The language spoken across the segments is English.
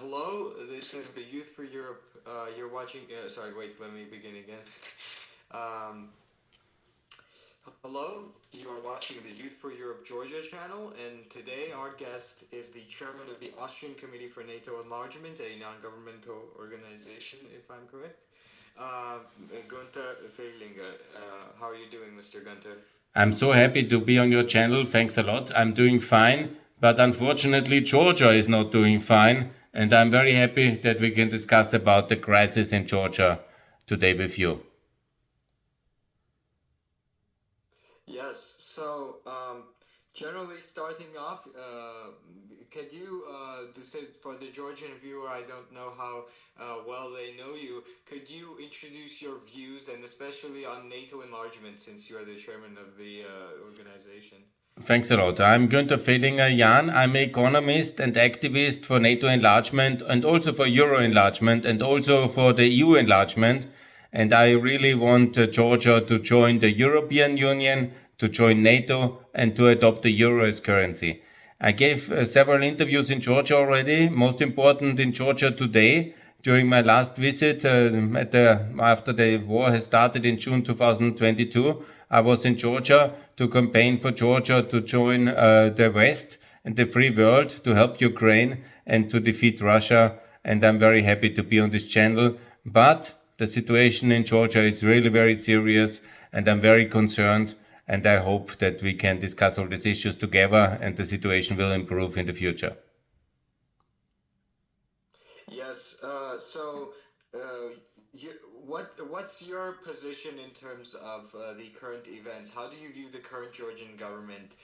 Hello, this is the Youth for Europe. You're watching. Sorry, wait, let me begin again. um, Hello, you are watching the Youth for Europe Georgia channel, and today our guest is the chairman of the Austrian Committee for NATO Enlargement, a non governmental organization, if I'm correct. Uh, Gunther Feilinger. How are you doing, Mr. Gunther? I'm so happy to be on your channel. Thanks a lot. I'm doing fine, but unfortunately Georgia is not doing fine, and I'm very happy that we can discuss about the crisis in Georgia today with you. Yes. So, generally starting off, can you, to say for the Georgian viewer, I don't know how well they know you, could you introduce your views and especially on NATO enlargement since you are the chairman of the organization? Thanks a lot. I'm Günther Fehlinger Jan. I'm an economist and activist for NATO enlargement and also for Euro enlargement and also for the EU enlargement. And I really want Georgia to join the European Union, to join NATO, and to adopt the euro as currency. I gave several interviews in Georgia already, most important in Georgia today. During my last visit, after the war has started in June 2022, I was in Georgia to campaign for Georgia to join the West and the free world to help Ukraine and to defeat Russia. And I'm very happy to be on this channel. But the situation in Georgia is really very serious, and I'm very concerned. And I hope that we can discuss all these issues together and the situation will improve in the future. Yes. Uh, you, what's your position in terms of the current events? How do you view the current Georgian government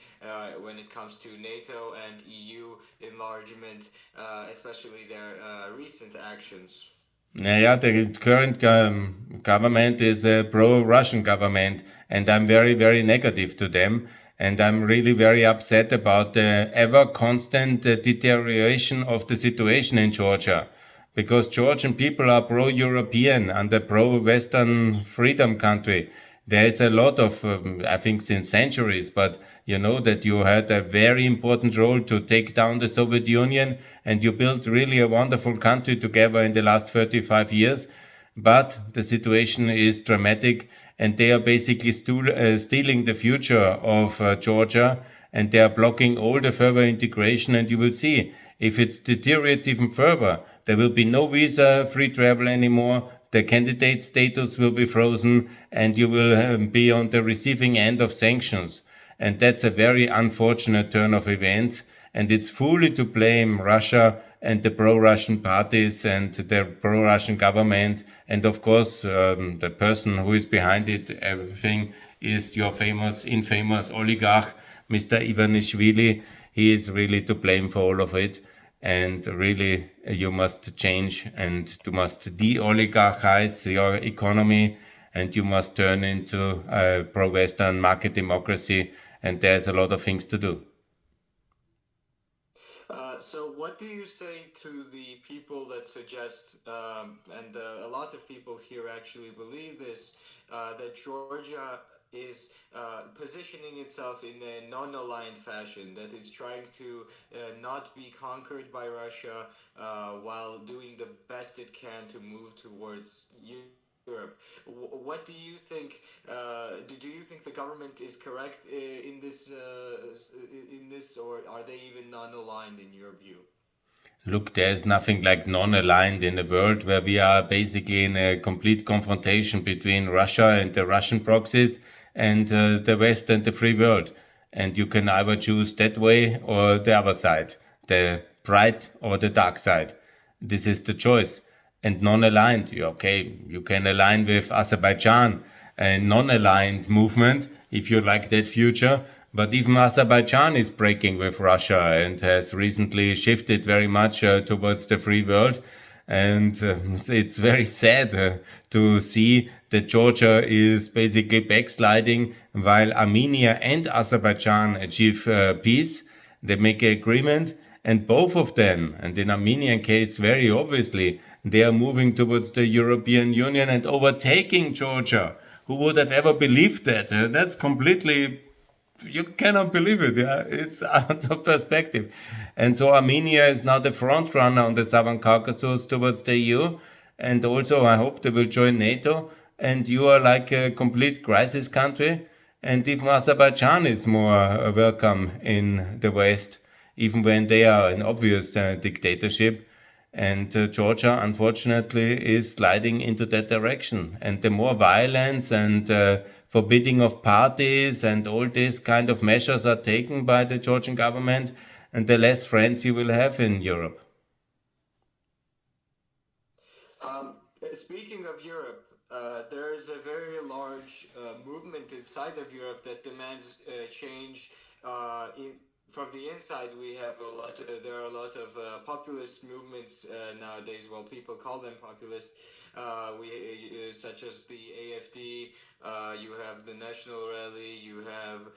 when it comes to NATO and EU enlargement, especially their recent actions? Yeah, the current government is a pro-Russian government, and I'm very, very negative to them. And I'm really very upset about the ever constant deterioration of the situation in Georgia. Because Georgian people are pro-European and a pro-Western freedom country. There is a lot of, I think, since centuries, but you know that you had a very important role to take down the Soviet Union and you built really a wonderful country together in the last 35 years. But the situation is dramatic and they are basically stealing the future of Georgia and they are blocking all the further integration. And you will see if it deteriorates even further, there will be no visa free travel anymore. The candidate status will be frozen and you will be on the receiving end of sanctions. And that's a very unfortunate turn of events. And it's fully to blame Russia and the pro-Russian parties and the pro-Russian government. And of course, the person who is behind it, everything is your infamous oligarch, Mr. Ivanishvili. He is really to blame for all of it. And really, you must change and you must de-oligarchize your economy and you must turn into a pro-Western market democracy. And there's a lot of things to do. So, what do you say to the people that suggest, and a lot of people here actually believe this, that Georgia is positioning itself in a non-aligned fashion, that it's trying to not be conquered by Russia while doing the best it can to move towards Europe. What do you think? Do you think the government is correct in this, or are they even non-aligned in your view? Look, there's nothing like non-aligned in a world where we are basically in a complete confrontation between Russia and the Russian proxies and the West and the free world. And you can either choose that way or the other side, the bright or the dark side. This is the choice. And non-aligned, okay, you can align with Azerbaijan, a non-aligned movement, if you like that future. But even Azerbaijan is breaking with Russia and has recently shifted very much towards the free world. And it's very sad to see that Georgia is basically backsliding while Armenia and Azerbaijan achieve peace. They make an agreement and both of them, and in Armenian case very obviously, they are moving towards the European Union and overtaking Georgia. Who would have ever believed that? That's completely you cannot believe it. Yeah? It's out of perspective. And so Armenia is now the front runner on the Southern Caucasus towards the EU. And also, I hope they will join NATO. And you are like a complete crisis country. And even Azerbaijan is more welcome in the West, even when they are an obvious dictatorship. And Georgia, unfortunately, is sliding into that direction. And the more violence and forbidding of parties and all these kind of measures are taken by the Georgian government, and the less friends you will have in Europe. Speaking of Europe, there is a very large movement inside of Europe that demands change. From the inside, we have a lot. There are a lot of populist movements nowadays. Well, people call them populist. Such as the AFD. You have the National Rally. You have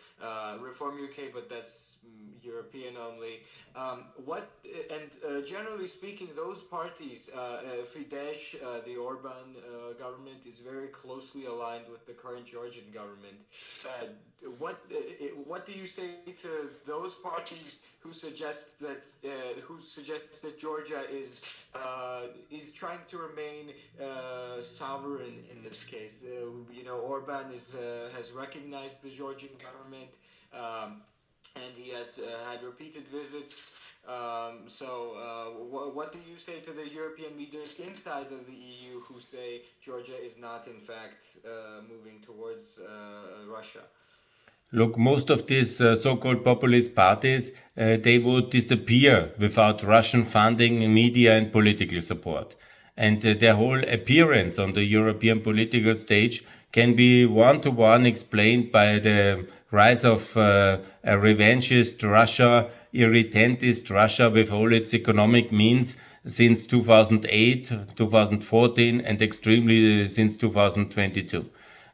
Reform UK, but that's European only. Generally speaking, those parties, Fidesz, the Orban government, is very closely aligned with the current Georgian government. Uh, what do you say to those parties who suggest that Georgia is trying to remain sovereign in this case? Orban has recognized the Georgian government. And he has had repeated visits. What do you say to the European leaders inside of the EU who say Georgia is not, in fact, moving towards Russia? Look, most of these so-called populist parties, they would disappear without Russian funding, media, and political support. And their whole appearance on the European political stage can be one-to-one explained by the rise of a revanchist Russia, irritantist Russia with all its economic means since 2008, 2014, and extremely since 2022.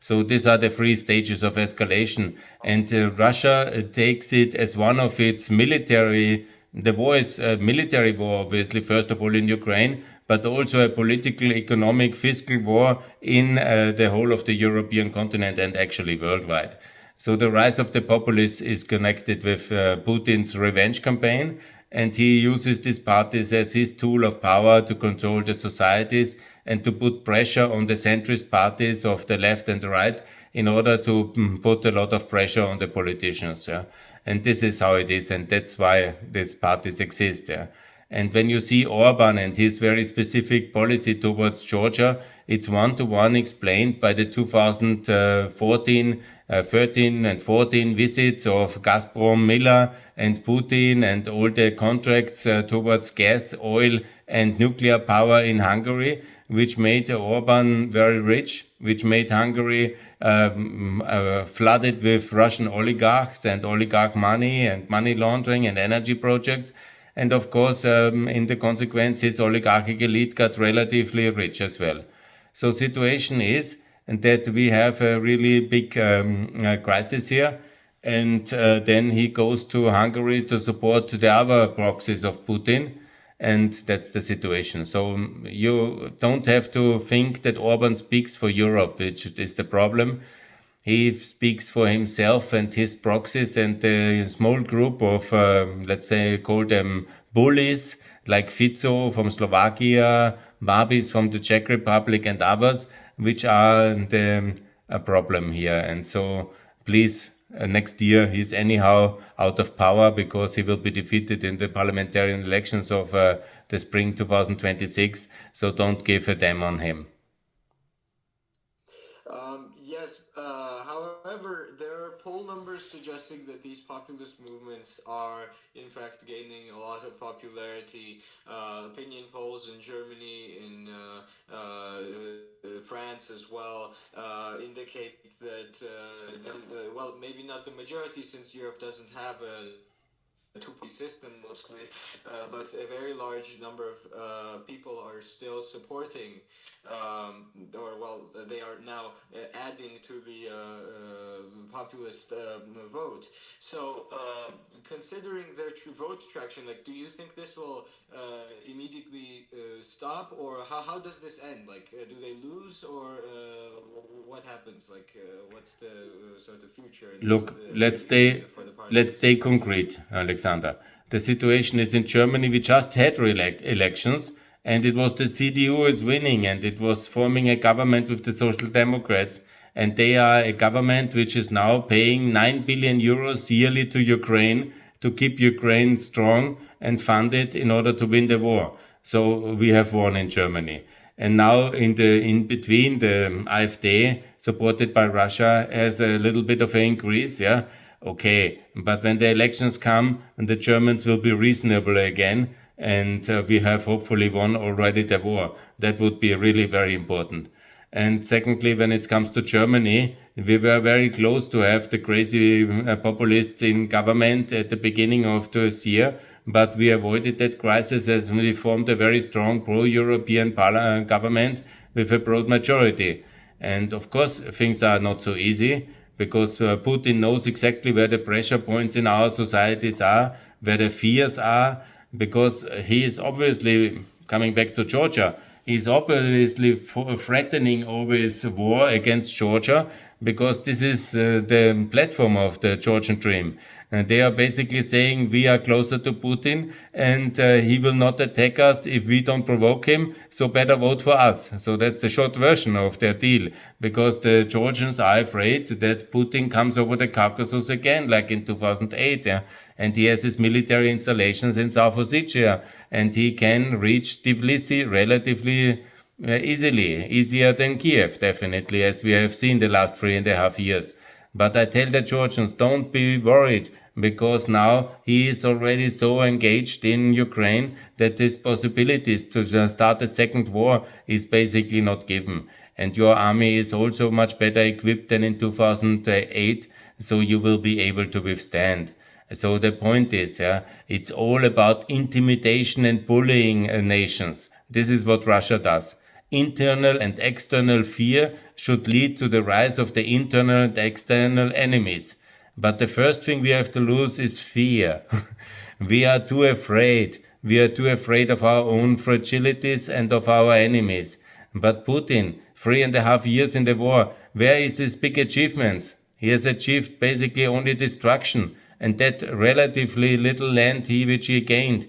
So these are the three stages of escalation. And Russia takes it as one of its military, the war is a military war, obviously, first of all in Ukraine, but also a political, economic, fiscal war in the whole of the European continent and actually worldwide. So the rise of the populists is connected with Putin's revenge campaign, and he uses these parties as his tool of power to control the societies and to put pressure on the centrist parties of the left and the right in order to put a lot of pressure on the politicians. Yeah? And this is how it is, and that's why these parties exist. Yeah? And when you see Orban and his very specific policy towards Georgia, it's one-to-one explained by the 2014, 13 and 14 visits of Gazprom, Miller and Putin and all the contracts towards gas, oil and nuclear power in Hungary, which made Orban very rich, which made Hungary flooded with Russian oligarchs and oligarch money and money laundering and energy projects. And of course, in the consequence, his oligarchic elite got relatively rich as well. So situation is that we have a really big crisis here. And then he goes to Hungary to support the other proxies of Putin. And that's the situation. So you don't have to think that Orban speaks for Europe, which is the problem. He speaks for himself and his proxies and the small group of, let's say, call them bullies, like Fico from Slovakia, Babis from the Czech Republic, and others, which are the problem here. And so, please, next year he's anyhow out of power because he will be defeated in the parliamentarian elections of the spring 2026. So don't give a damn on him. Yes. However, there are poll numbers suggesting that these populist movements are, in fact, gaining a lot of popularity. Opinion polls in Germany, in France as well, indicate that, well, maybe not the majority, since Europe doesn't have a two-party system mostly, but a very large number of people are still supporting, or well, they are now adding to the populist vote. So, considering their true vote traction, like, do you think this will immediately stop, or how does this end? Like, do they lose, or what happens? Like, what's the sort of future in this Look, for the let's parties? stay concrete, Alexander. The situation is in Germany. We just had elections, and it was the CDU is winning, and it was forming a government with the Social Democrats, and they are a government which is now paying 9 billion euros yearly to Ukraine to keep Ukraine strong and fund it in order to win the war. So we have won in Germany. And now in between, the AfD, supported by Russia, has a little bit of an increase. Yeah, okay. But when the elections come, the Germans will be reasonable again, and we have hopefully won already the war. That would be really very important. And secondly, when it comes to Germany, we were very close to have the crazy populists in government at the beginning of this year, but we avoided that crisis as we formed a very strong pro-European government with a broad majority. And of course, things are not so easy because Putin knows exactly where the pressure points in our societies are, where the fears are, because he is obviously coming back to Georgia. He's obviously threatening always war against Georgia because this is the platform of the Georgian dream. And they are basically saying we are closer to Putin and he will not attack us if we don't provoke him, so better vote for us. So that's the short version of their deal because the Georgians are afraid that Putin comes over the Caucasus again, like in 2008. Yeah? And he has his military installations in South Ossetia and he can reach Tbilisi relatively easily, easier than Kiev, definitely, as we have seen the last 3.5 years. But I tell the Georgians, don't be worried, because now he is already so engaged in Ukraine that his possibilities to start a second war is basically not given. And your army is also much better equipped than in 2008, so you will be able to withstand. So the point is, yeah, it's all about intimidation and bullying nations. This is what Russia does. Internal and external fear should lead to the rise of the internal and external enemies. But the first thing we have to lose is fear. We are too afraid. We are too afraid of our own fragilities and of our enemies. But Putin, 3.5 years in the war, where is his big achievements? He has achieved basically only destruction, and that relatively little land which he gained,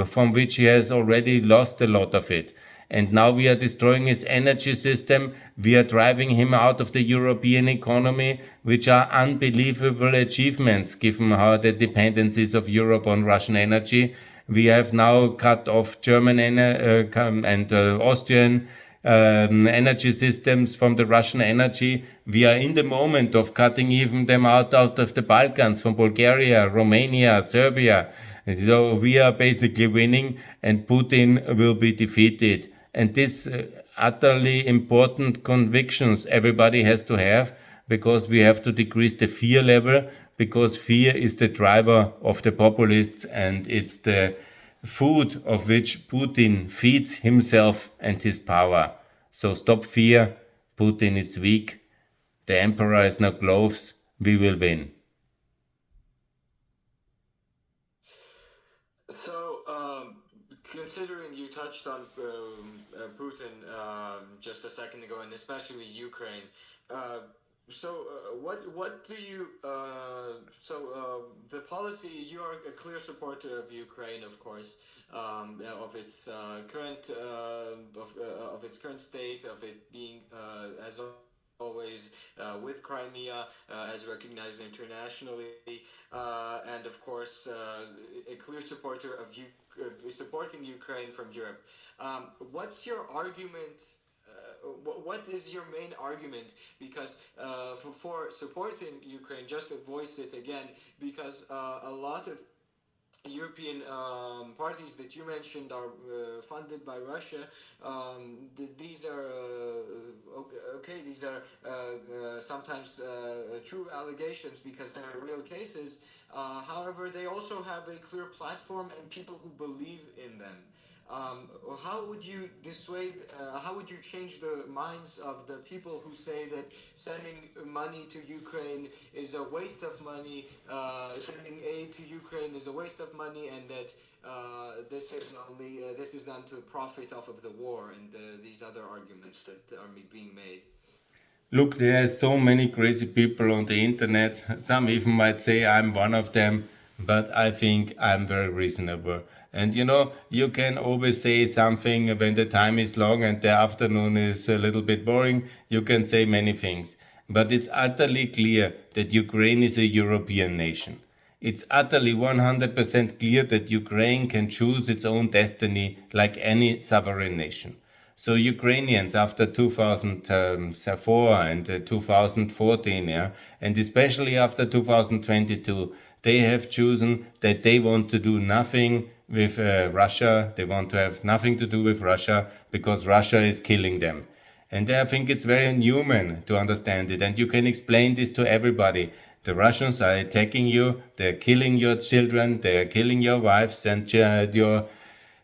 from which he has already lost a lot of it. And now we are destroying his energy system. We are driving him out of the European economy, which are unbelievable achievements given how the dependencies of Europe on Russian energy. We have now cut off German and Austrian energy systems from the Russian energy. We are in the moment of cutting even them out of the Balkans, from Bulgaria, Romania, Serbia. So we are basically winning and Putin will be defeated. And this utterly important convictions everybody has to have, because we have to decrease the fear level, because fear is the driver of the populists and it's the food of which Putin feeds himself and his power. So stop fear. Putin is weak. The emperor has no gloves. We will win. So, considering you touched on Putin just a second ago, and especially Ukraine, uh, what do you the policy? You are a clear supporter of Ukraine, of course, of its current of its current state, of it being as always with Crimea as recognized internationally, and of course a clear supporter of you supporting Ukraine from Europe. What's your argument? What is your main argument? Because for supporting Ukraine, just to voice it again, because a lot of European parties that you mentioned are funded by Russia. These are okay. These are sometimes true allegations because they are real cases. However, they also have a clear platform and people who believe in them. How would you dissuade? How would you change the minds of the people who say that sending money to Ukraine is a waste of money, sending aid to Ukraine is a waste of money, and that this is done to profit off of the war, and these other arguments that are being made? Look, there are so many crazy people on the internet. Some even might say I'm one of them, but I think I'm very reasonable. And you can always say something when the time is long and the afternoon is a little bit boring. You can say many things. But it's utterly clear that Ukraine is a European nation. It's utterly 100% clear that Ukraine can choose its own destiny like any sovereign nation. So Ukrainians after 2004 and 2014, yeah, and especially after 2022, they have chosen that they want to do nothing with Russia. They want to have nothing to do with Russia because Russia is killing them. And I think it's very human to understand it. And you can explain this to everybody. The Russians are attacking you, they're killing your children, they're killing your wives and your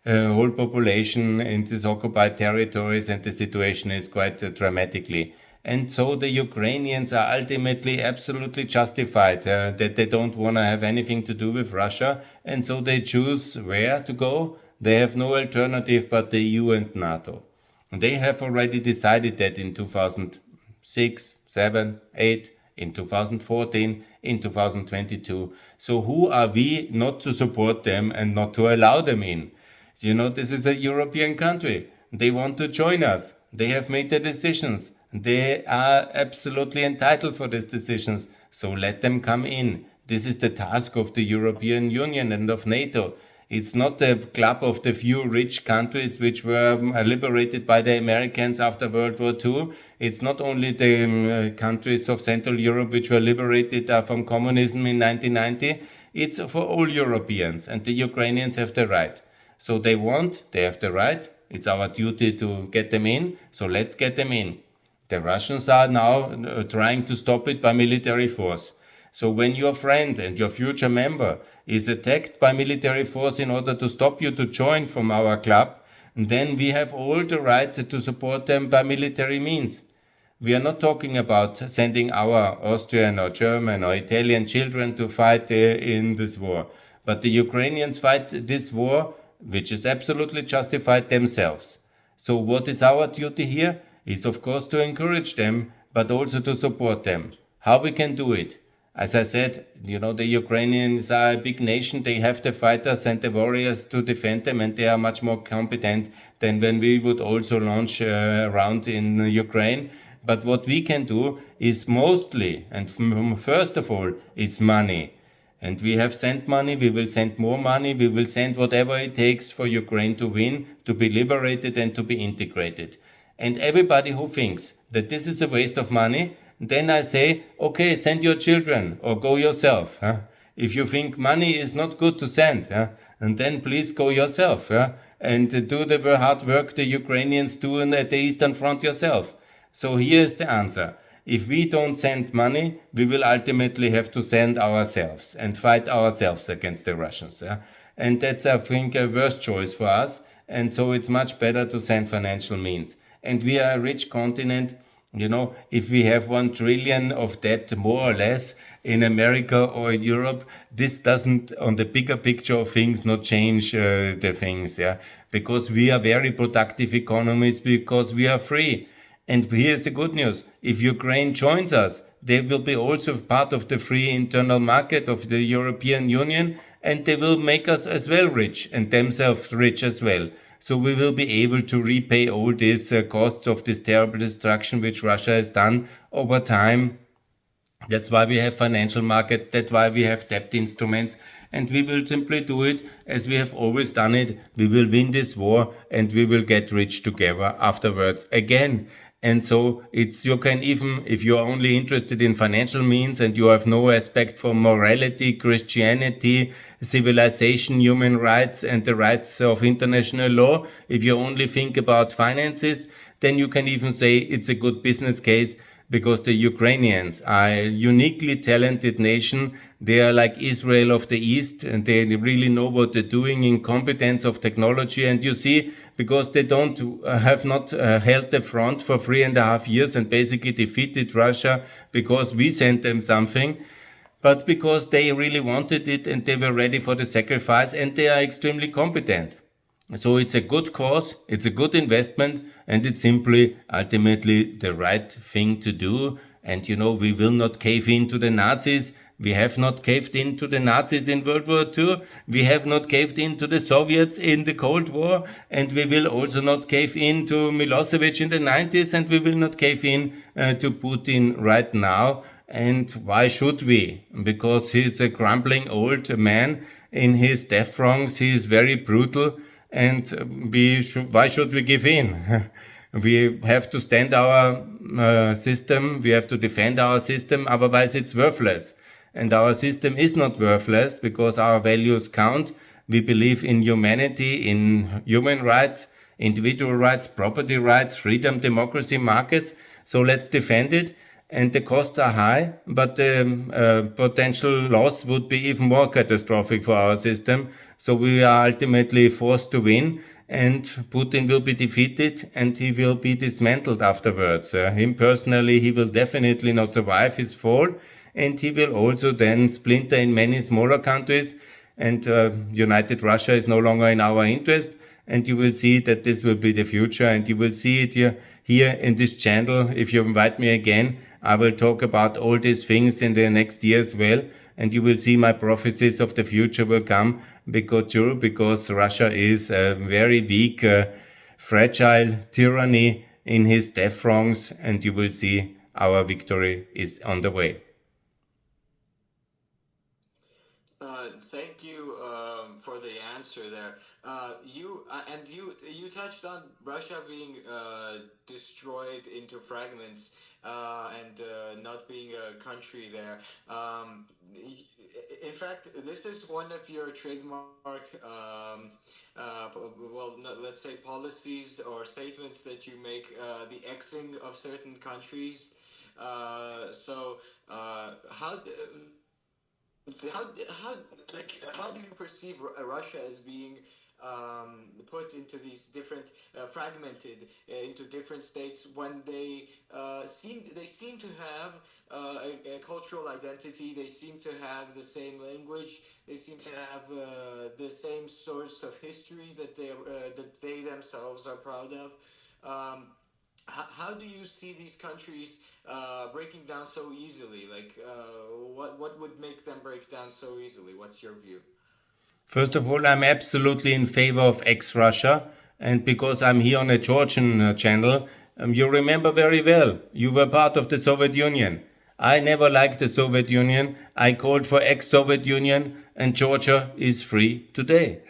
whole population in these occupied territories, and the situation is quite dramatically. And so the Ukrainians are ultimately absolutely justified that they don't want to have anything to do with Russia, and so they choose where to go. They have no alternative but the EU and NATO. They have already decided that in 2006, 7, 8, in 2014, in 2022. So who are we not to support them and not to allow them in? This is a European country. They want to join us. They have made their decisions. They are absolutely entitled for these decisions. So let them come in. This is the task of the European Union and of NATO. It's not a club of the few rich countries which were liberated by the Americans after World War II. It's not only the countries of Central Europe which were liberated from communism in 1990. It's for all Europeans, and the Ukrainians have the right. So they have the right. It's our duty to get them in. So let's get them in. The Russians are now trying to stop it by military force. So when your friend and your future member is attacked by military force in order to stop you to join from our club, then we have all the right to support them by military means. We are not talking about sending our Austrian or German or Italian children to fight in this war. But the Ukrainians fight this war, which is absolutely justified themselves. So what is our duty here? Is of course to encourage them, but also to support them. How we can do it? As I said, the Ukrainians are a big nation. They have the fighters and the warriors to defend them, and they are much more competent than when we would also launch around in Ukraine. But what we can do is mostly, and first of all, is money. And we have sent money, we will send more money, we will send whatever it takes for Ukraine to win, to be liberated and to be integrated. And everybody who thinks that this is a waste of money, then I say, okay, send your children or go yourself. Huh? If you think money is not good to send, and then please go yourself and do the hard work the Ukrainians do at the Eastern Front yourself. So here is the answer. If we don't send money, we will ultimately have to send ourselves and fight ourselves against the Russians. And that's, I think, a worse choice for us. And so it's much better to send financial means. And we are a rich continent. If we have 1 trillion of debt, more or less, in America or in Europe, this doesn't, on the bigger picture of things, not change the things, because we are very productive economies, because we are free. And here's the good news. If Ukraine joins us, they will be also part of the free internal market of the European Union, and they will make us as well rich and themselves rich as well. So we will be able to repay all these costs of this terrible destruction which Russia has done over time. That's why we have financial markets. That's why we have debt instruments. And we will simply do it as we have always done it. We will win this war and we will get rich together afterwards again. And so you can even, if you are only interested in financial means and you have no aspect for morality, Christianity, civilization, human rights, and the rights of international law, if you only think about finances, then you can even say it's a good business case because the Ukrainians are a uniquely talented nation. They are like Israel of the East, and they really know what they're doing in competence of technology. And you see, because they don't have not held the front for 3.5 years and basically defeated Russia because we sent them something, but because they really wanted it and they were ready for the sacrifice, and they are extremely competent. So it's a good cause, it's a good investment, and it's simply ultimately the right thing to do. And we will not cave in to the Nazis. We have not caved in to the Nazis in World War II. We have not caved in to the Soviets in the Cold War. And we will also not cave in to Milosevic in the 90s. And we will not cave in to Putin right now. And why should we? Because he's a grumbling old man in his death throes. He is very brutal. And why should we give in? We have to stand our system. We have to defend our system. Otherwise, it's worthless. And our system is not worthless because our values count. We believe in humanity, in human rights, individual rights, property rights, freedom, democracy, markets. So let's defend it. And the costs are high, but the potential loss would be even more catastrophic for our system. So we are ultimately forced to win, and Putin will be defeated, and he will be dismantled afterwards. Him personally, he will definitely not survive his fall, and he will also then splinter in many smaller countries, and United Russia is no longer in our interest. And you will see that this will be the future, and you will see it here in this channel. If you invite me again, I will talk about all these things in the next year as well, and you will see my prophecies of the future will come because Russia is a very weak, fragile tyranny in his death throes, and you will see our victory is on the way. Thank you for the answer there. You touched on Russia being destroyed into fragments and not being a country there. In fact, this is one of your trademark, let's say policies or statements that you make, the Xing of certain countries. How do you perceive Russia as being put into these different fragmented into different states when they seem to have a cultural identity, they seem to have the same language, they seem to have the same source of history that they themselves are proud of. How do you see these countries breaking down so easily? Like, what would make them break down so easily? What's your view? First of all, I'm absolutely in favor of ex-Russia, and because I'm here on a Georgian channel, you remember very well, you were part of the Soviet Union. I never liked the Soviet Union. I called for ex-Soviet Union, and Georgia is free today.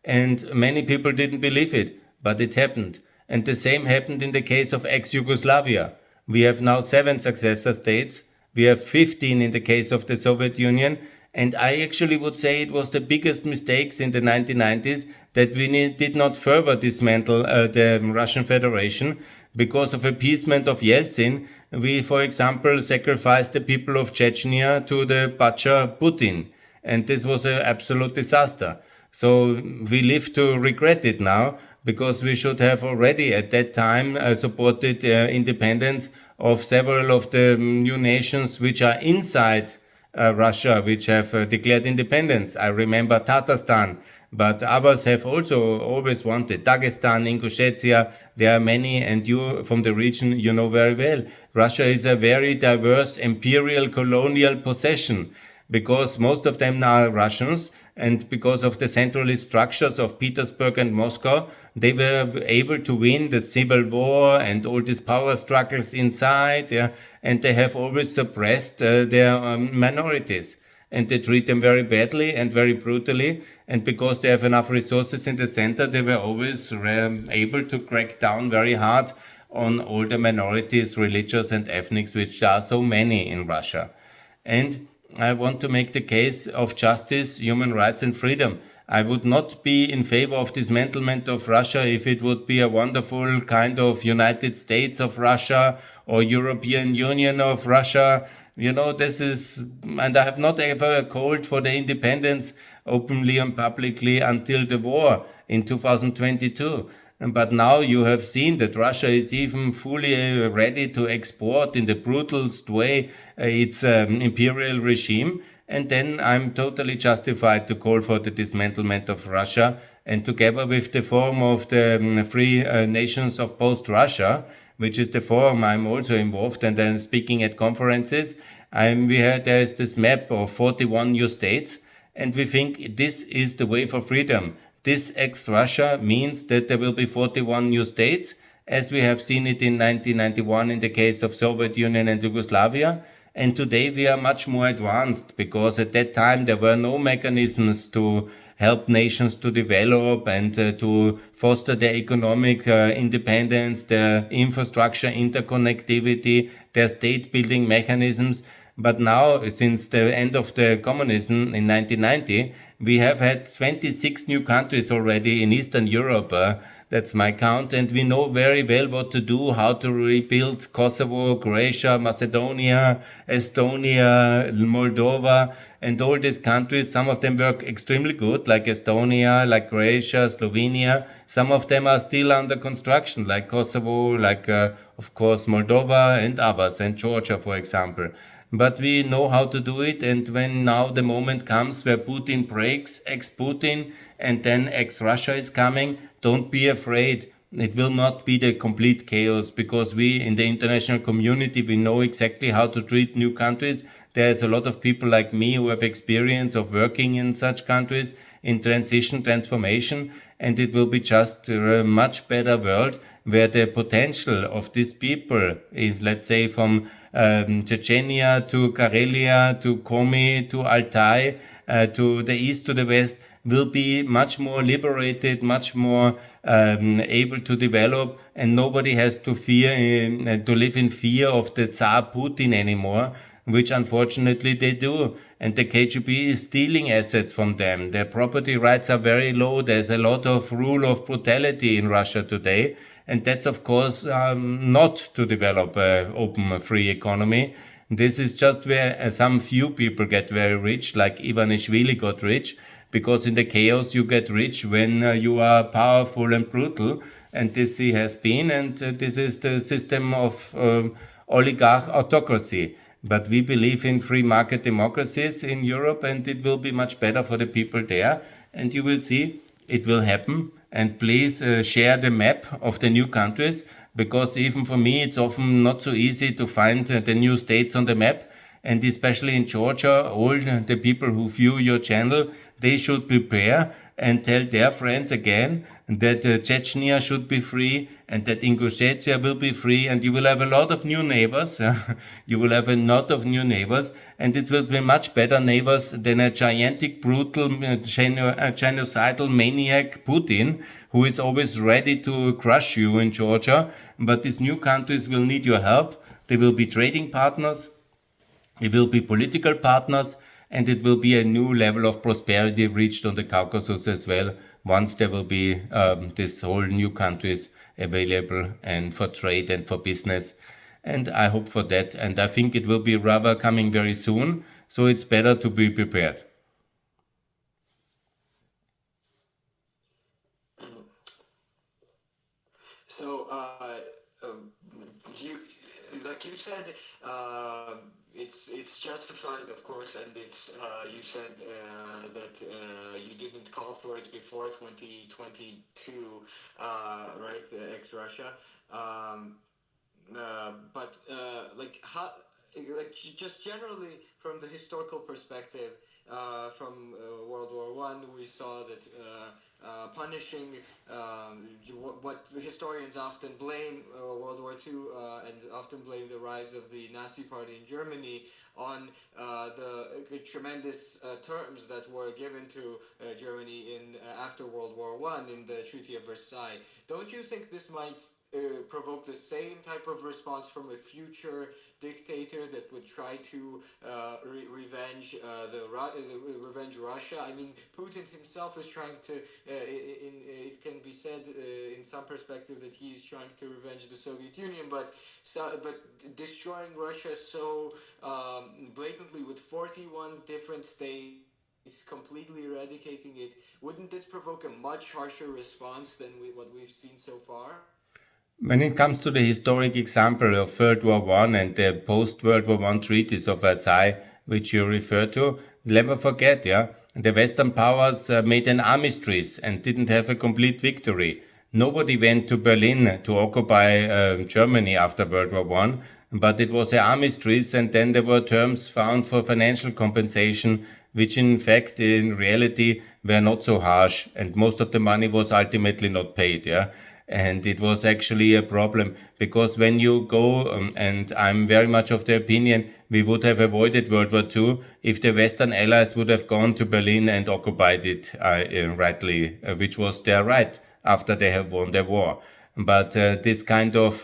And many people didn't believe it, but it happened. And the same happened in the case of ex-Yugoslavia. We have now 7 successor states. We have 15 in the case of the Soviet Union. And I actually would say it was the biggest mistakes in the 1990s that we did not further dismantle the Russian Federation. Because of appeasement of Yeltsin, we, for example, sacrificed the people of Chechnya to the butcher Putin. And this was an absolute disaster. So we live to regret it now, because we should have already at that time supported independence of several of the new nations which are inside Russia, which have declared independence. I remember Tatarstan, but others have also always wanted. Dagestan, Ingushetia, there are many, and you from the region, you know very well. Russia is a very diverse imperial colonial possession, because most of them are Russians, and because of the centralist structures of Petersburg and Moscow, they were able to win the civil war and all these power struggles inside, and they have always suppressed their minorities. And they treat them very badly and very brutally, and because they have enough resources in the center, they were always able to crack down very hard on all the minorities, religious and ethnic, which are so many in Russia. And I want to make the case of justice, human rights and freedom. I would not be in favor of dismantlement of Russia if it would be a wonderful kind of United States of Russia or European Union of Russia. You know, this is, and I have not ever called for the independence openly and publicly until the war in 2022. But now you have seen that Russia is even fully ready to export in the brutalest way its imperial regime. And then I'm totally justified to call for the dismantlement of Russia. And together with the Forum of the Free Nations of Post Russia, which is the forum I'm also involved and then speaking at conferences, there's this map of 41 new states, and we think this is the way for freedom. This ex-Russia means that there will be 41 new states, as we have seen it in 1991 in the case of Soviet Union and Yugoslavia. And today we are much more advanced because at that time there were no mechanisms to help nations to develop and to foster their economic independence, their infrastructure interconnectivity, their state building mechanisms. But now, since the end of the communism in 1990, we have had 26 new countries already in Eastern Europe. That's my count. And we know very well what to do, how to rebuild Kosovo, Croatia, Macedonia, Estonia, Moldova, and all these countries. Some of them work extremely good, like Estonia, like Croatia, Slovenia. Some of them are still under construction, like Kosovo, like, of course, Moldova and others, and Georgia, for example. But we know how to do it, and when now the moment comes where Putin breaks, ex-Putin, and then ex-Russia is coming, don't be afraid. It will not be the complete chaos because we in the international community, we know exactly how to treat new countries. There's a lot of people like me who have experience of working in such countries in transition, transformation, and it will be just a much better world where the potential of these people, if, let's say from Chechnya to Karelia to Komi to Altai to the east to the west, will be much more liberated, much more able to develop, and nobody has to fear to live in fear of the Tsar Putin anymore, which unfortunately they do. And the KGB is stealing assets from them. Their property rights are very low. There's a lot of rule of brutality in Russia today. And that's, of course, not to develop an open, free economy. This is just where some few people get very rich, like Ivanishvili got rich, because in the chaos you get rich when you are powerful and brutal. And this he has been, and this is the system of oligarch autocracy. But we believe in free market democracies in Europe, and it will be much better for the people there. And you will see it will happen. And please share the map of the new countries, because even for me it's often not so easy to find the new states on the map. And especially in Georgia, all the people who view your channel, they should prepare and tell their friends again that Chechnya should be free and that Ingushetia will be free, and you will have a lot of new neighbors. You will have a lot of new neighbors, and it will be much better neighbors than a gigantic, brutal, genocidal maniac Putin, who is always ready to crush you in Georgia. But these new countries will need your help. They will be trading partners, they will be political partners, and it will be a new level of prosperity reached on the Caucasus as well, once there will be this whole new countries available and for trade and for business. And I hope for that, and I think it will be rather coming very soon, so it's better to be prepared. So, you, like you said, it's justified, of course, and it's you said that you didn't call for it before 2022, right? Ex-Russia. Um, but like how, like just generally from the historical perspective, from World War I, we saw that punishing what historians often blame World War II and often blame the rise of the Nazi Party in Germany on the tremendous terms that were given to Germany in after World War I in the Treaty of Versailles. Don't you think this might provoke the same type of response from a future dictator that would try to revenge Russia. I mean, Putin himself is trying to. It can be said in some perspective that he is trying to revenge the Soviet Union, but destroying Russia so blatantly with 41 different states completely eradicating it, wouldn't this provoke a much harsher response than what we've seen so far? When it comes to the historic example of World War One and the post-World War One treaties of Versailles, which you refer to, never forget, yeah, the Western powers made an armistice and didn't have a complete victory. Nobody went to Berlin to occupy Germany after World War One, but it was an armistice, and then there were terms found for financial compensation, which in fact, in reality, were not so harsh, and most of the money was ultimately not paid. Yeah, and it was actually a problem because when you go, and I'm very much of the opinion we would have avoided World War II if the Western Allies would have gone to Berlin and occupied it rightly, which was their right after they have won the war. But this kind of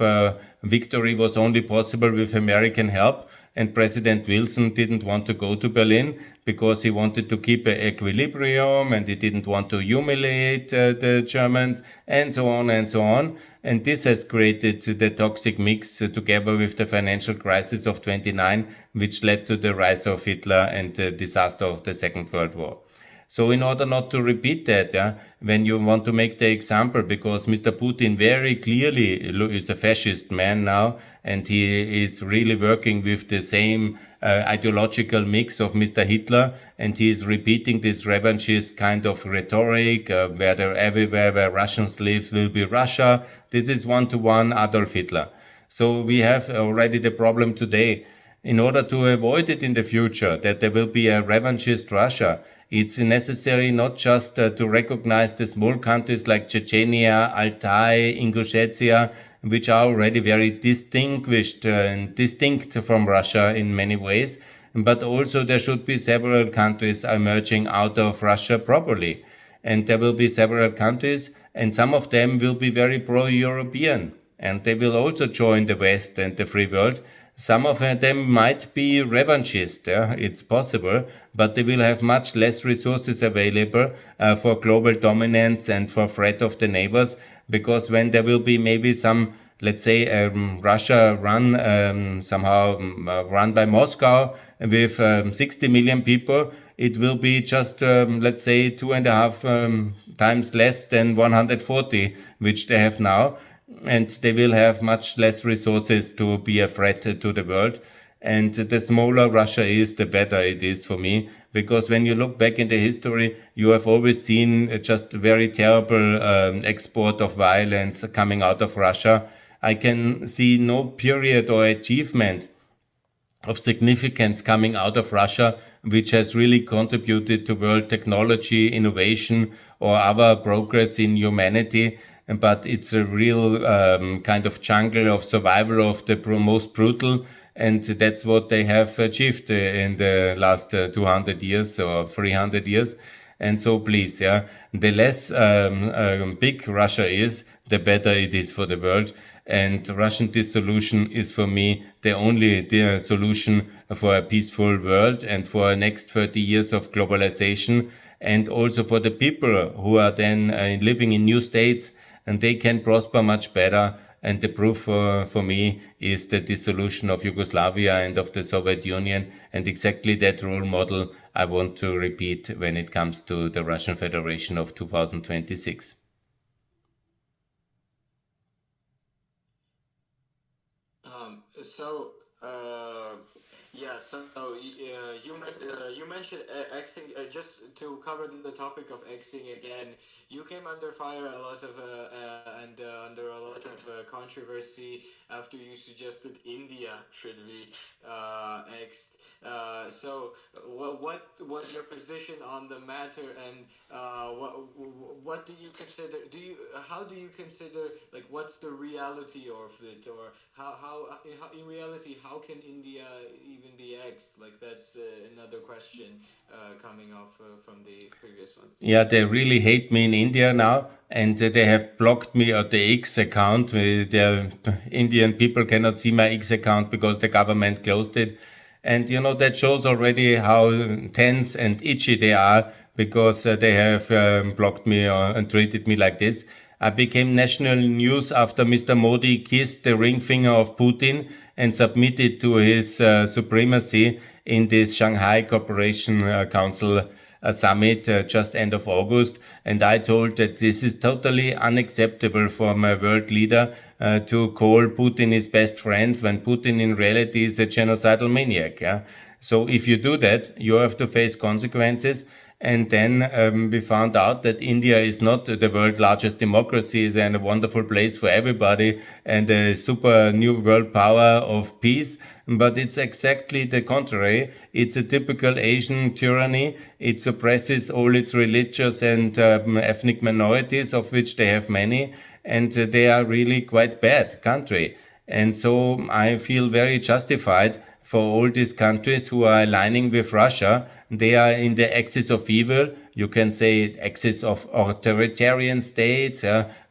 victory was only possible with American help. And President Wilson didn't want to go to Berlin because he wanted to keep an equilibrium and he didn't want to humiliate the Germans and so on and so on. And this has created the toxic mix together with the financial crisis of 29, which led to the rise of Hitler and the disaster of the Second World War. So in order not to repeat that, yeah, when you want to make the example, because Mr. Putin very clearly is a fascist man now, and he is really working with the same ideological mix of Mr. Hitler, and he is repeating this revanchist kind of rhetoric, where there everywhere where Russians live will be Russia. This is one-to-one Adolf Hitler. So we have already the problem today. In order to avoid it in the future, that there will be a revanchist Russia, it's necessary not just to recognize the small countries like Chechnya, Altai, Ingushetia, which are already very distinguished and distinct from Russia in many ways, but also there should be several countries emerging out of Russia properly. And there will be several countries, and some of them will be very pro-European, and they will also join the West and the free world. Some of them might be revanchist, yeah, it's possible, but they will have much less resources available for global dominance and for threat of the neighbors, because when there will be maybe some, let's say, Russia run somehow run by Moscow with 60 million people, it will be just, let's say, 2.5 times less than 140, which they have now. And they will have much less resources to be a threat to the world. And the smaller Russia is, the better it is for me. Because when you look back in the history, you have always seen just very terrible export of violence coming out of Russia. I can see no period or achievement of significance coming out of Russia, which has really contributed to world technology, innovation, or other progress in humanity. But it's a real kind of jungle of survival of the most brutal. And that's what they have achieved in the last 200 years or 300 years. And so please, yeah, the less big Russia is, the better it is for the world. And Russian dissolution is for me the only solution for a peaceful world and for the next 30 years of globalization, and also for the people who are then living in new states, and they can prosper much better. And the proof for me is the dissolution of Yugoslavia and of the Soviet Union, and exactly that role model I want to repeat when it comes to the Russian Federation of 2026. So, yeah, so you mentioned Xing, just to cover the topic of Xing again. You came under fire a lot of and under a lot of controversy after you suggested India should be Xed. What was your position on the matter, and what do you consider? How do you consider, like, what's the reality of it, or in reality, how can India even be X? Like, that's another question coming off from the previous one. Yeah, they really hate me in India now, and they have blocked me at the X account. The Indian people cannot see my X account because the government closed it. And that shows already how tense and itchy they are because they have blocked me and treated me like this. I became national news after Mr. Modi kissed the ring finger of Putin and submitted to his supremacy in this Shanghai Cooperation Council summit just end of August. And I told that this is totally unacceptable for a world leader to call Putin his best friends when Putin in reality is a genocidal maniac. Yeah? So if you do that, you have to face consequences. And then we found out that India is not the world's largest democracy and a wonderful place for everybody and a super new world power of peace. But it's exactly the contrary. It's a typical Asian tyranny. It suppresses all its religious and ethnic minorities, of which they have many. And they are really quite bad country. And so I feel very justified for all these countries who are aligning with Russia. They are in the axis of evil. You can say axis of authoritarian states,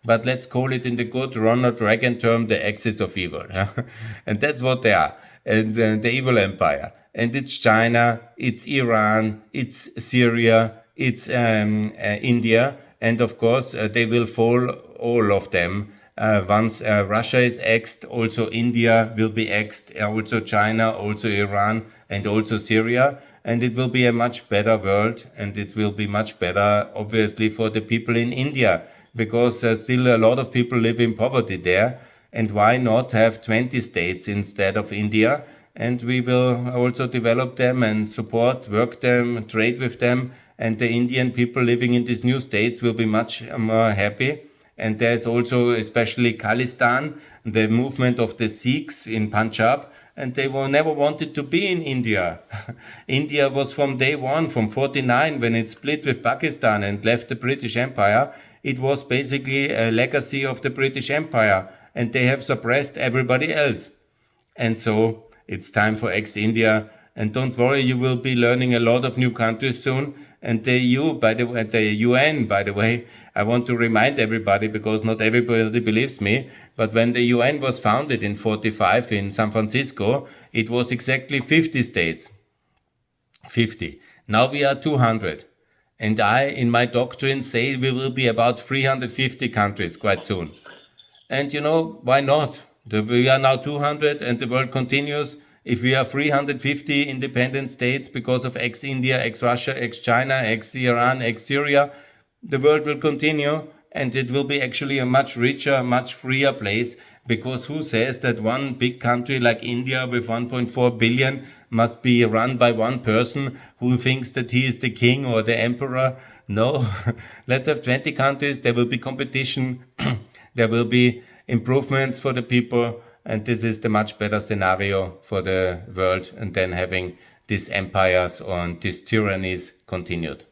but let's call it in the good Ronald Reagan term, the axis of evil. And that's what they are. And the evil empire. And it's China, it's Iran, it's Syria, it's India. And of course, they will fall, all of them. Once Russia is axed, also India will be axed, also China, also Iran, and also Syria. And it will be a much better world, and it will be much better, obviously, for the people in India, because still a lot of people live in poverty there. And why not have 20 states instead of India? And we will also develop them and support, work them, trade with them. And the Indian people living in these new states will be much more happy. And there's also especially Khalistan, the movement of the Sikhs in Punjab, and they were never wanted to be in India. India was from day one, from 49, when it split with Pakistan and left the British Empire. It was basically a legacy of the British Empire, and they have suppressed everybody else. And so it's time for ex-India. And don't worry, you will be learning a lot of new countries soon. And the EU, by the way, the UN, by the way, I want to remind everybody because not everybody believes me. But when the UN was founded in 45 in San Francisco, it was exactly 50 states. 50. Now we are 200. And I, in my doctrine, say we will be about 350 countries quite soon. And why not? We are now 200 and the world continues. If we are 350 independent states because of ex-India, ex-Russia, ex-China, ex-Iran, ex-Syria, the world will continue and it will be actually a much richer, much freer place, because who says that one big country like India with 1.4 billion must be run by one person who thinks that he is the king or the emperor? No, let's have 20 countries, there will be competition, there will be improvements for the people, and this is the much better scenario for the world than having these empires and these tyrannies continued.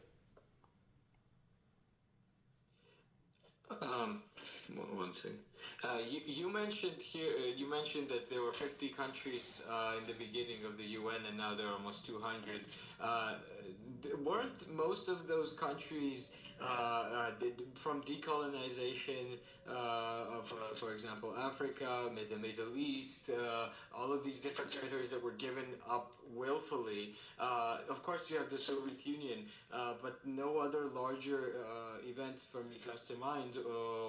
One thing. You mentioned here. You mentioned that there were 50 countries in the beginning of the UN, and now there are almost 200. Weren't most of those countries from decolonization of, for example, Africa, the Middle East, all of these different territories that were given up willfully? Of course, you have the Soviet Union, but no other larger event for me comes to mind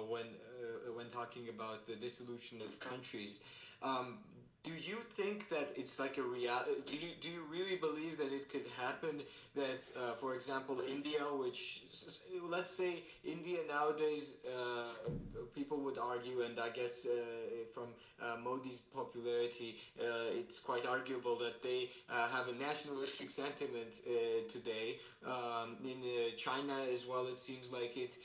when talking about the dissolution of countries. Do you think that it's like a reality? Do you really believe that it could happen? That, for example, India, which, let's say, India nowadays, people would argue, and I guess from Modi's popularity, it's quite arguable that they have a nationalistic sentiment today. In China as well, it seems like it.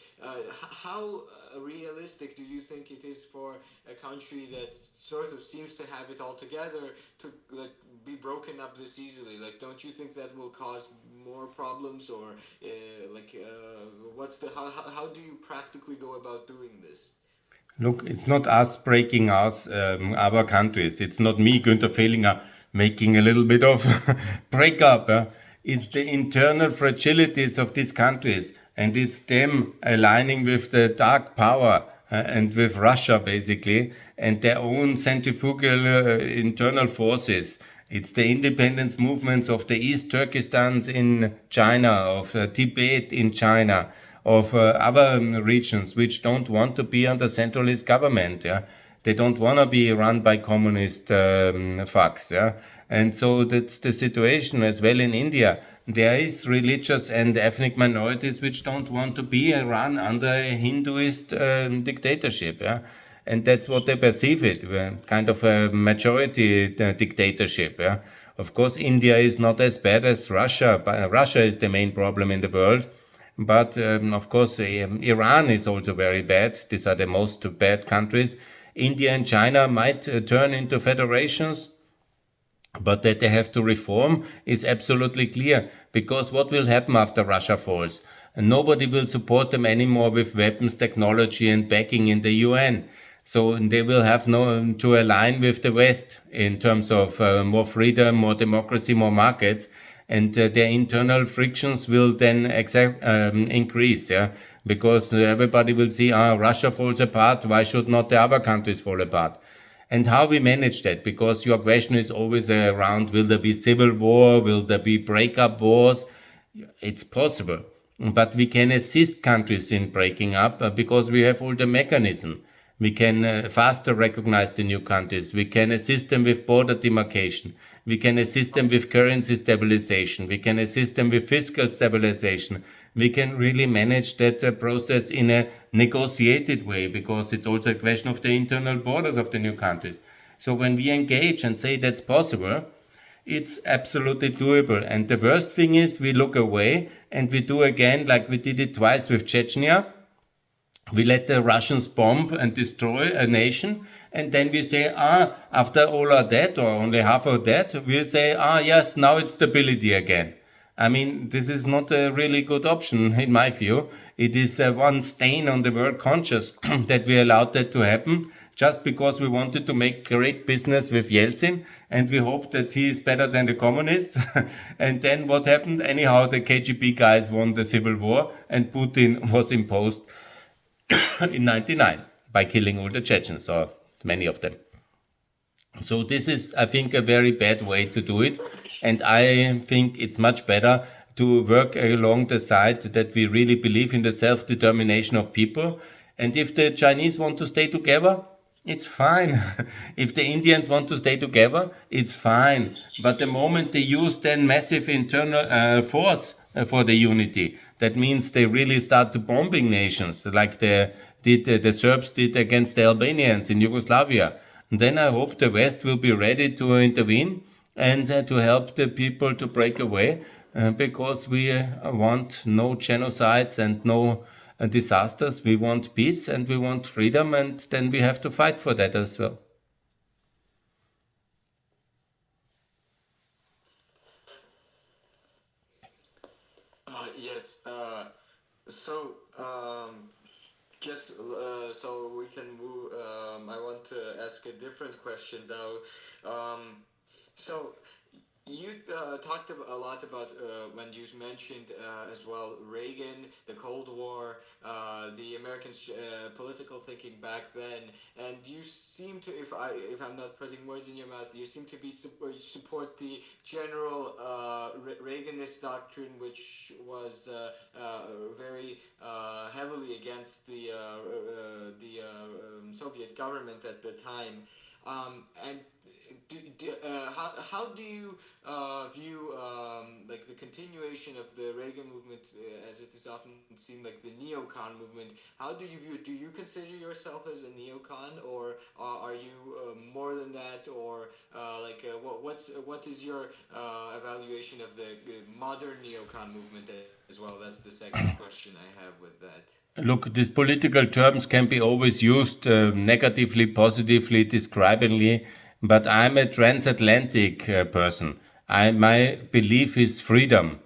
How realistic do you think it is for a country that sort of seems to have it all together to be broken up this easily? Don't you think that will cause more problems, or what's the how do you practically go about doing this? Look, it's not us breaking us, our countries. It's not me, Günther Fehlinger, making a little bit of breakup. It's the internal fragilities of these countries, and it's them aligning with the dark power and with Russia basically, and their own centrifugal internal forces. It's the independence movements of the East Turkestans in China, of Tibet in China, of other regions which don't want to be under centralist government. Yeah, they don't want to be run by communist fucks. Yeah, and so that's the situation as well in India. There is religious and ethnic minorities which don't want to be run under a Hinduist dictatorship. Yeah, and that's what they perceive it, kind of a majority dictatorship. Yeah, of course, India is not as bad as Russia, but Russia is the main problem in the world. But of course, Iran is also very bad. These are the most bad countries. India and China might turn into federations, but that they have to reform is absolutely clear, because what will happen after Russia falls? Nobody will support them anymore with weapons, technology, and backing in the UN. So they will have no to align with the West in terms of more freedom, more democracy, more markets, and their internal frictions will then increase. Yeah, because everybody will see, Russia falls apart. Why should not the other countries fall apart? And how we manage that, because your question is always around, will there be civil war, will there be breakup wars? It's possible, but we can assist countries in breaking up because we have all the mechanism. We can faster recognize the new countries. We can assist them with border demarcation. We can assist them with currency stabilization. We can assist them with fiscal stabilization. We can really manage that process in a negotiated way, because it's also a question of the internal borders of the new countries. So when we engage and say that's possible, it's absolutely doable. And the worst thing is we look away and we do again like we did it twice with Chechnya. We let the Russians bomb and destroy a nation, and then we say, after all are dead, or only half are dead, we say, yes, now it's stability again. I mean, this is not a really good option, in my view. It is one stain on the world conscience that we allowed that to happen, just because we wanted to make great business with Yeltsin, and we hoped that he is better than the communists. And then what happened? Anyhow, the KGB guys won the civil war, and Putin was imposed in 99 by killing all the Chechens, or many of them. So this is, I think, a very bad way to do it. And I think it's much better to work along the side that we really believe in the self-determination of people. And if the Chinese want to stay together, it's fine. If the Indians want to stay together, it's fine. But the moment they use then massive internal force for the unity, that means they really start to bombing nations like the Serbs did against the Albanians in Yugoslavia. And then I hope the West will be ready to intervene and to help the people to break away, because we want no genocides and no disasters. We want peace and we want freedom, and then we have to fight for that as well. Yes. So, just so we can move, I want to ask a different question now. So, you talked a lot about when you mentioned as well Reagan, the Cold War, the American political thinking back then, and you seem to, if I'm not putting words in your mouth, you seem to be support the general Reaganist doctrine, which was very heavily against the Soviet government at the time, and how do you view like the continuation of the Reagan movement, as it is often seen like the neocon movement? How do you view it? Do you consider yourself as a neocon, or are you more than that, or what is your evaluation of the modern neocon movement as well? That's the second question I have with that. Look, these political terms can be always used negatively, positively, describingly, but I'm a transatlantic person. My belief is freedom.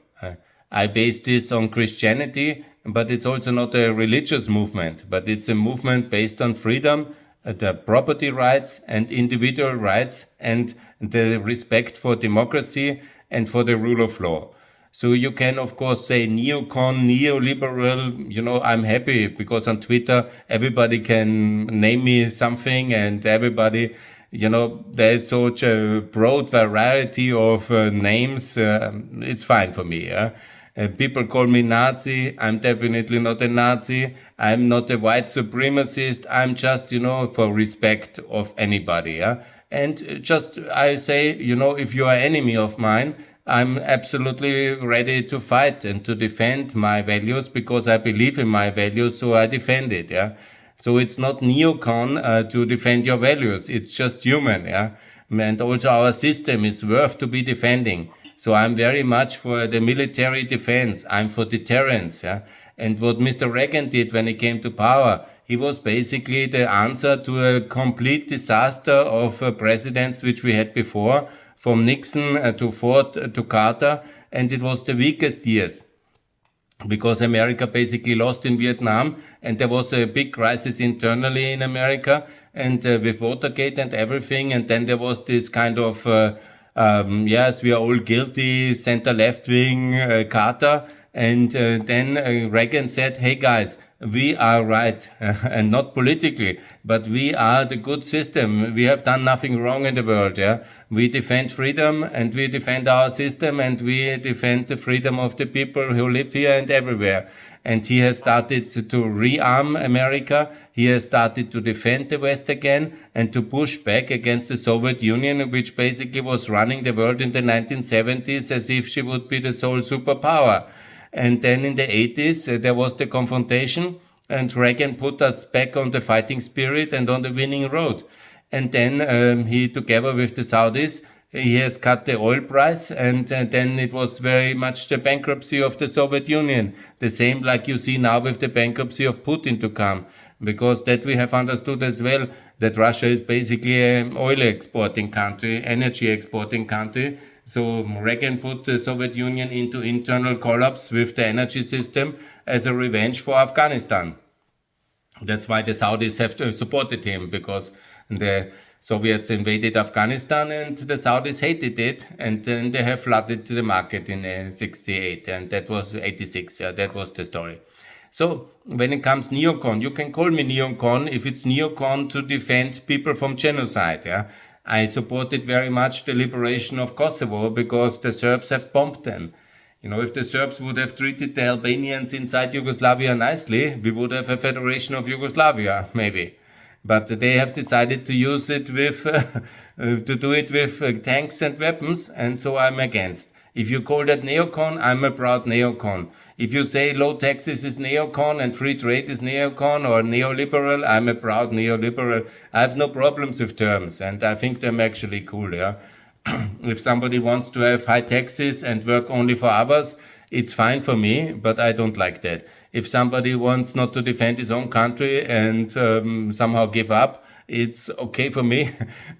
I base this on Christianity, but it's also not a religious movement, but it's a movement based on freedom, the property rights and individual rights, and the respect for democracy and for the rule of law. So you can, of course, say neocon, neoliberal. I'm happy because on Twitter, everybody can name me something and everybody, there's such a broad variety of names. It's fine for me. Yeah? People call me Nazi. I'm definitely not a Nazi. I'm not a white supremacist. I'm just, for respect of anybody. Yeah. And just I say, if you are enemy of mine, I'm absolutely ready to fight and to defend my values because I believe in my values, so I defend it. Yeah. So it's not neocon to defend your values. It's just human. Yeah. And also our system is worth to be defending. So I'm very much for the military defense. I'm for deterrence. Yeah. And what Mr. Reagan did when he came to power, he was basically the answer to a complete disaster of presidents which we had before, from Nixon to Ford to Carter, and it was the weakest years because America basically lost in Vietnam and there was a big crisis internally in America and with Watergate and everything. And then there was this kind of, yes, we are all guilty, center left wing Carter. And then Reagan said, hey guys, we are right, and not politically, but we are the good system. We have done nothing wrong in the world. Yeah, we defend freedom and we defend our system and we defend the freedom of the people who live here and everywhere. And he has started to rearm America. He has started to defend the West again and to push back against the Soviet Union, which basically was running the world in the 1970s as if she would be the sole superpower. And then in the 80s, there was the confrontation, and Reagan put us back on the fighting spirit and on the winning road. And then he, together with the Saudis, he has cut the oil price, and then it was very much the bankruptcy of the Soviet Union. The same like you see now with the bankruptcy of Putin to come, because that we have understood as well, that Russia is basically an oil exporting country, energy exporting country. So Reagan put the Soviet Union into internal collapse with the energy system as a revenge for Afghanistan. That's why the Saudis have supported him, because the Soviets invaded Afghanistan and the Saudis hated it, and then they have flooded the market in 68, and that was 86. Yeah, that was the story. So when it comes neocon, you can call me neocon if it's neocon to defend people from genocide. Yeah, I supported very much the liberation of Kosovo because the Serbs have bombed them. If the Serbs would have treated the Albanians inside Yugoslavia nicely, we would have a federation of Yugoslavia, maybe. But they have decided to use it with, to do it with tanks and weapons, and so I'm against. If you call that neocon, I'm a proud neocon. If you say low taxes is neocon and free trade is neocon or neoliberal, I'm a proud neoliberal. I have no problems with terms, and I think them actually cool, yeah. If somebody wants to have high taxes and work only for others, it's fine for me, but I don't like that. If somebody wants not to defend his own country and somehow give up, it's okay for me,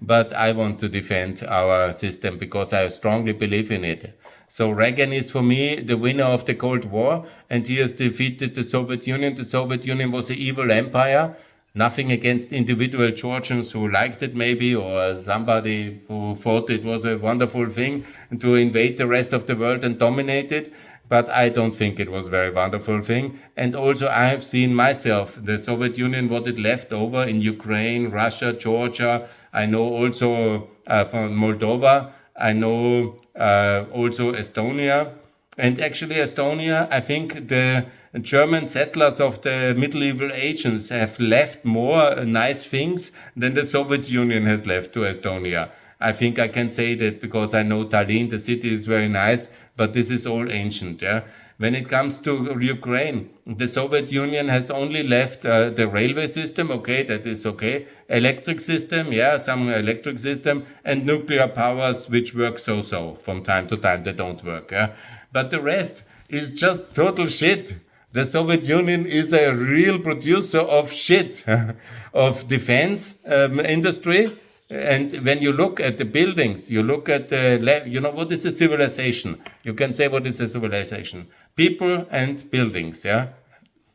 but I want to defend our system because I strongly believe in it. So Reagan is for me the winner of the Cold War, and he has defeated the Soviet Union. The Soviet Union was an evil empire. Nothing against individual Georgians who liked it maybe, or somebody who thought it was a wonderful thing to invade the rest of the world and dominate it. But I don't think it was a very wonderful thing. And also I have seen myself, the Soviet Union, what it left over in Ukraine, Russia, Georgia. I know also from Moldova. I know also Estonia. And actually Estonia, I think the German settlers of the medieval ages have left more nice things than the Soviet Union has left to Estonia. I think I can say that because I know Tallinn, the city is very nice, but this is all ancient. Yeah. When it comes to Ukraine, the Soviet Union has only left the railway system. Okay, that is okay. Electric system, yeah, some electric system, and nuclear powers, which work so-so. From time to time, they don't work. Yeah. But the rest is just total shit. The Soviet Union is a real producer of shit, of defense industry. And when you look at the buildings, you look at what is a civilization? You can say what is a civilization? People and buildings, yeah?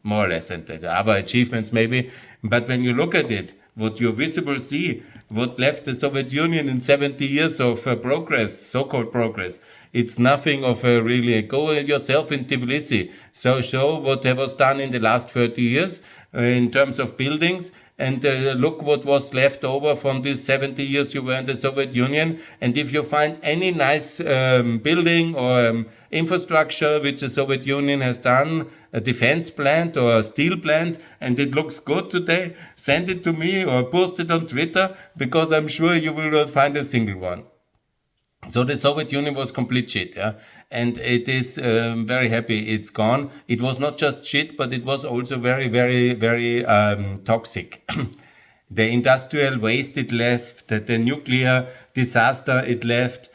More or less, and the other achievements maybe. But when you look at it, what you visible see, what left the Soviet Union in 70 years of progress, so-called progress, It's nothing of a really. Go yourself in Tbilisi. So show what was done in the last 30 years in terms of buildings, and look what was left over from these 70 years you were in the Soviet Union. And if you find any nice building or infrastructure which the Soviet Union has done, a defense plant or a steel plant, and it looks good today, send it to me or post it on Twitter, because I'm sure you will not find a single one. So the Soviet Union was complete shit, yeah, and it is very happy it's gone. It was not just shit, but it was also very, very, very toxic. The industrial waste it left, the nuclear disaster it left,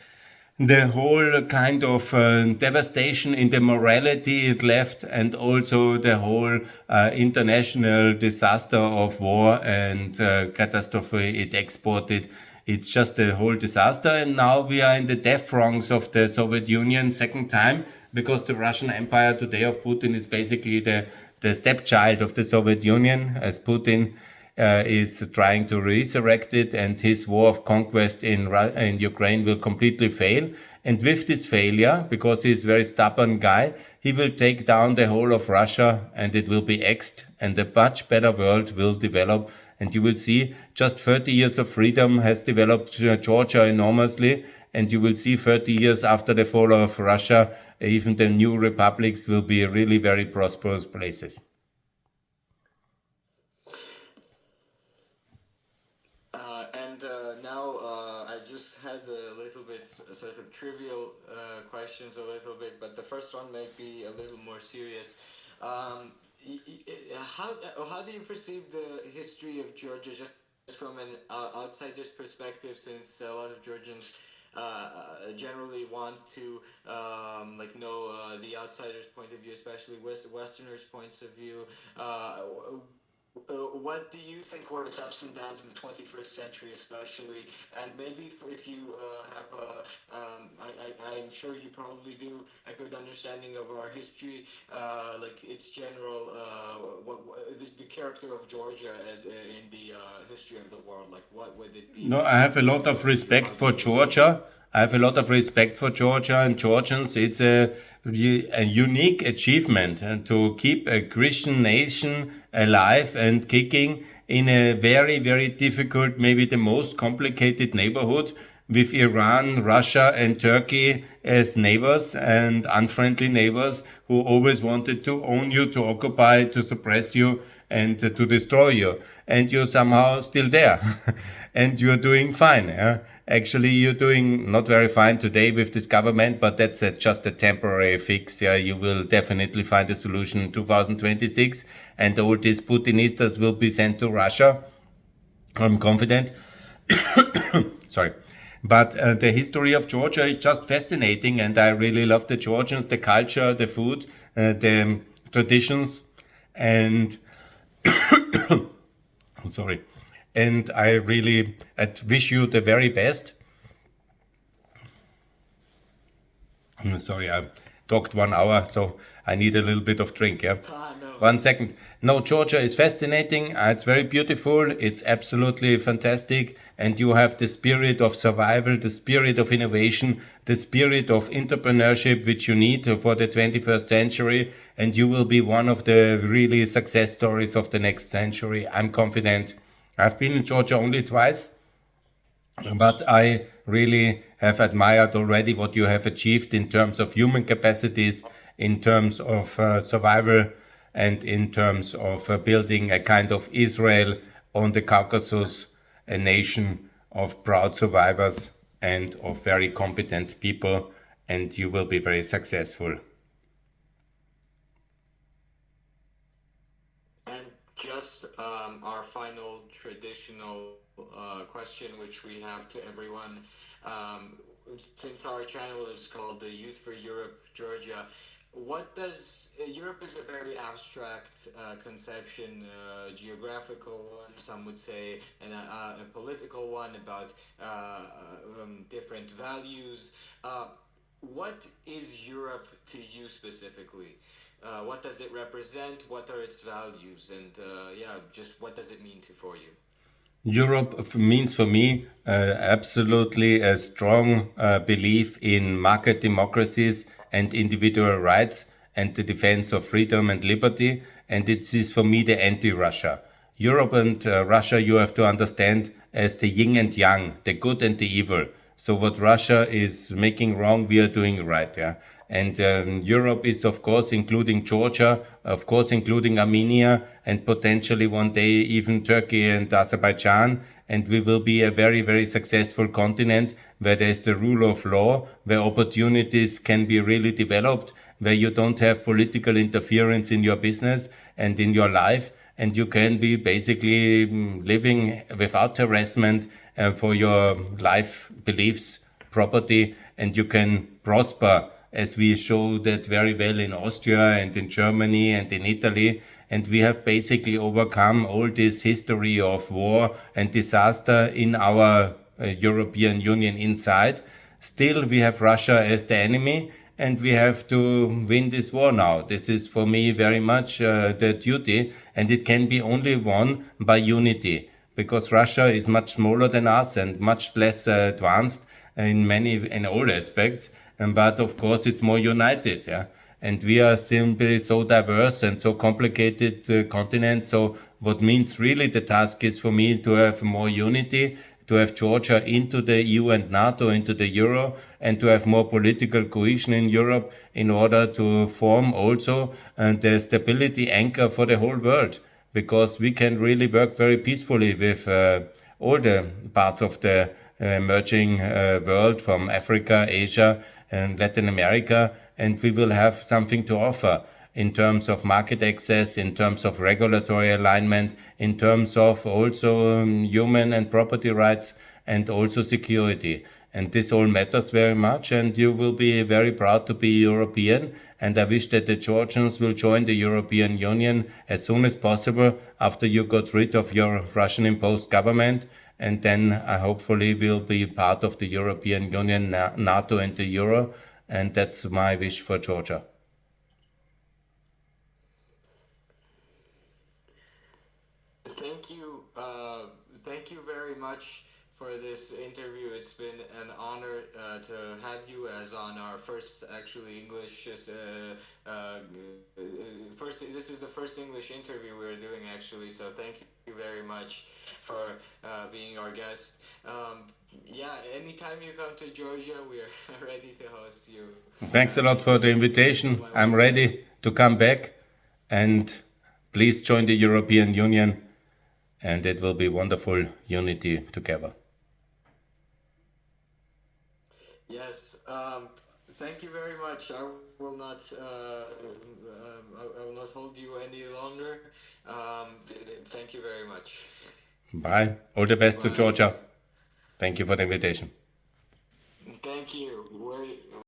the whole kind of devastation in the morality it left, and also the whole international disaster of war and catastrophe it exported. It's just a whole disaster, and now we are in the death throes of the Soviet Union second time, because the Russian Empire today of Putin is basically the stepchild of the Soviet Union, as Putin is trying to resurrect it, and his war of conquest in Ukraine will completely fail. And with this failure, because he's a very stubborn guy, he will take down the whole of Russia, and it will be axed, and a much better world will develop. And you will see just 30 years of freedom has developed Georgia enormously, and you will see 30 years after the fall of Russia, even the new republics will be really very prosperous places. And now I just had a little bit sort of trivial questions, a little bit, but the first one might be a little more serious. Um, how do you perceive the history of Georgia just from an outsider's perspective, since a lot of Georgians generally want to know the outsider's point of view, especially Westerners' points of view. What do you think were its ups and downs in the 21st century, especially? And maybe if you have I'm sure you probably do a good understanding of our history, like its general, the character of Georgia as, in the history of the world. Like, what would it be No, I have a lot of if you respect want for me to? Georgia. I have a lot of respect for Georgia and Georgians. It's a unique achievement, and to keep a Christian nation alive and kicking in a very, very difficult, maybe the most complicated neighborhood, with Iran, Russia, and Turkey as neighbors and unfriendly neighbors who always wanted to own you, to occupy, to suppress you, and to destroy you. And you're somehow still there. And you're doing fine. Yeah? Actually, you're doing not very fine today with this government, but that's just a temporary fix. Yeah? You will definitely find a solution in 2026, and all these Putinistas will be sent to Russia. I'm confident. Sorry. But the history of Georgia is just fascinating, and I really love the Georgians, the culture, the food, the traditions, and sorry. And I really wish you the very best. Sorry, I talked 1 hour, so I need a little bit of drink. Yeah. No. 1 second. No, Georgia is fascinating. It's very beautiful. It's absolutely fantastic. And you have the spirit of survival, the spirit of innovation, the spirit of entrepreneurship, which you need for the 21st century. And you will be one of the really success stories of the next century. I'm confident. I've been in Georgia only twice, but I really have admired already what you have achieved in terms of human capacities, in terms of survival, and in terms of building a kind of Israel on the Caucasus, a nation of proud survivors and of very competent people, and you will be very successful. And just our final traditional question, which we have to everyone. Um, since our channel is called the Youth for Europe Georgia, what does Europe is a very abstract conception, geographical one, some would say, and a political one about different values. What is Europe to you specifically? What does it represent? What are its values? And yeah, just what does it mean for you? Europe means for me absolutely a strong belief in market democracies and individual rights and the defense of freedom and liberty. And it is for me the anti-Russia. Europe and Russia, you have to understand as the yin and yang, the good and the evil. So what Russia is making wrong, we are doing right. Yeah. And Europe is, of course, including Georgia, of course, including Armenia, and potentially one day even Turkey and Azerbaijan. And we will be a very, very successful continent where there's the rule of law, where opportunities can be really developed, where you don't have political interference in your business and in your life. And you can be basically living without harassment for your life beliefs, property, and you can prosper as we show that very well in Austria and in Germany and in Italy. And we have basically overcome all this history of war and disaster in our European Union inside. Still, we have Russia as the enemy, and we have to win this war now. This is for me very much the duty, and it can be only won by unity, because Russia is much smaller than us and much less advanced in all aspects. But of course, it's more united. Yeah. And we are simply so diverse and so complicated continent. So what means really the task is for me to have more unity, to have Georgia into the EU and NATO, into the Euro, and to have more political cohesion in Europe in order to form also the stability anchor for the whole world. Because we can really work very peacefully with all the parts of the emerging world, from Africa, Asia, and Latin America, and we will have something to offer in terms of market access, in terms of regulatory alignment, in terms of also human and property rights, and also security. And this all matters very much, and you will be very proud to be European. And I wish that the Georgians will join the European Union as soon as possible after you got rid of your Russian imposed government. And then hopefully will be part of the European Union, NATO, and the Euro. And that's my wish for Georgia. Thank you. Thank you very much for this interview. It's been an honor to have you as on our first actually English. First, this is the first English interview we're doing actually. So thank you very much for being our guest. Yeah, anytime you come to Georgia, we're ready to host you. Thanks a lot Thank for you the so invitation. much I'm once again. ready to come back, and please join the European Union, and it will be wonderful unity together. Yes. Thank you very much. I will not hold you any longer. Thank you very much. Bye. All the best to Bye. Georgia. Thank you for the invitation. Thank you.